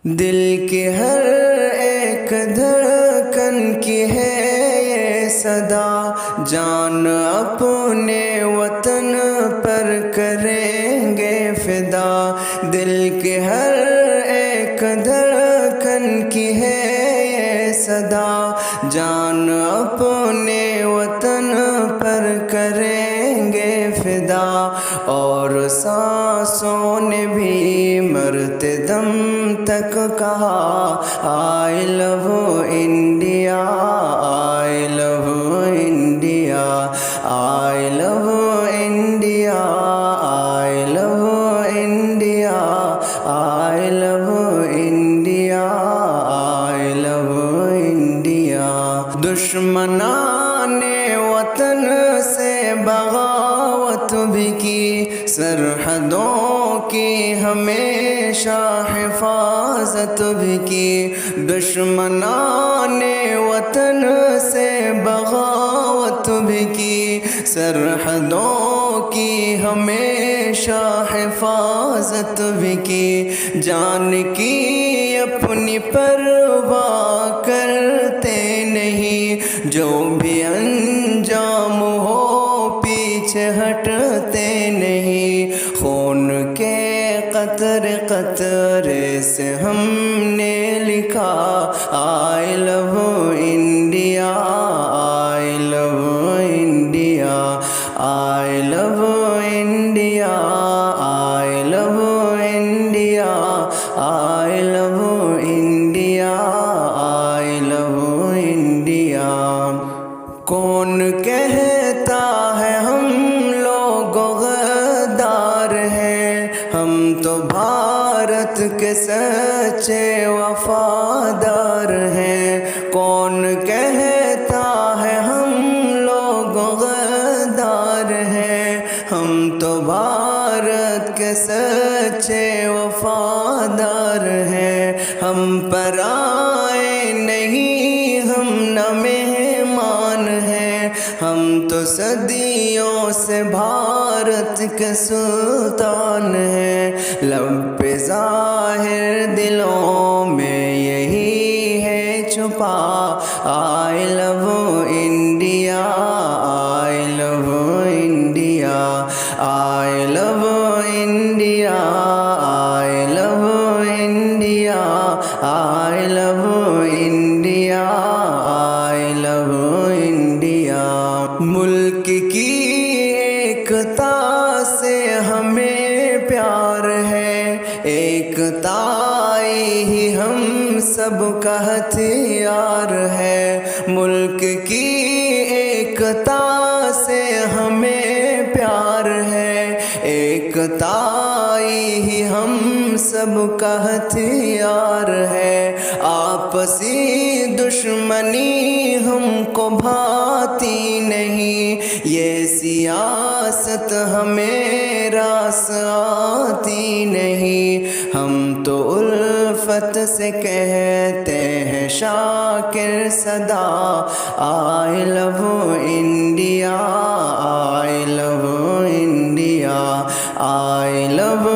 دل کی ہر ایک دھڑکن کی ہے یہ صدا، جان اپنے وطن پر کریں گے فدا۔ دل کی ہر ایک دھڑکن کی ہے یہ صدا، جان اپنے وطن پر کریں گے فدا۔ اور سانسوں نے بھی مرتے دم تک کہا I love India، I love India، I love India، I love India، I love India، I love India۔ دشمنان وطن سے بغاوت بھی کی، سرحدوں کی ہمیشہ حفاظت بھی کی۔ دشمنان وطن سے بغاوت بھی کی، سرحدوں کی ہمیشہ حفاظت بھی کی۔ جان کی اپنی پرواہ کرتے نہیں، جو بھی انجام ہو پیچھے ہٹتے نہیں۔ خون کے قطرے قطرے سے ہم نے لکھا I love India، I love India، I love India، I love India، I love India، I love India۔ کون کہتا ہے ہم لوگ غدار ہیں، ہم تو بھارت کے سچے وفادار ہیں۔ کون کہتا ہے ہم لوگ غدار ہیں، ہم تو بھارت کے سچے وفادار ہیں۔ ہم پرائے نہیں، ہم نہ مہمان ہیں، ہم تو صدیوں سے بھارت کے سلطان ہیں۔ لب پہ ظاہر دلوں میں یہی ہے چھپا I love India، I love India، I love India، I love India، I love India، I love India۔ ملک کی ایکتا سے ہمیں پیار ہے، ایکتا ہی ہم سب کا ہتھیار ہے۔ ملک کی ایکتا سے ہمیں پیار ہے، ایکتا ہی ہم سب کا ہتھیار ہے۔ آپسی دشمنی ہم کو بھاتی نہیں، یہ سیاست ہمیں راس آتی نہیں۔ ہم تو الفت سے کہتے ہیں شاکر صدا I love India، I love India، I love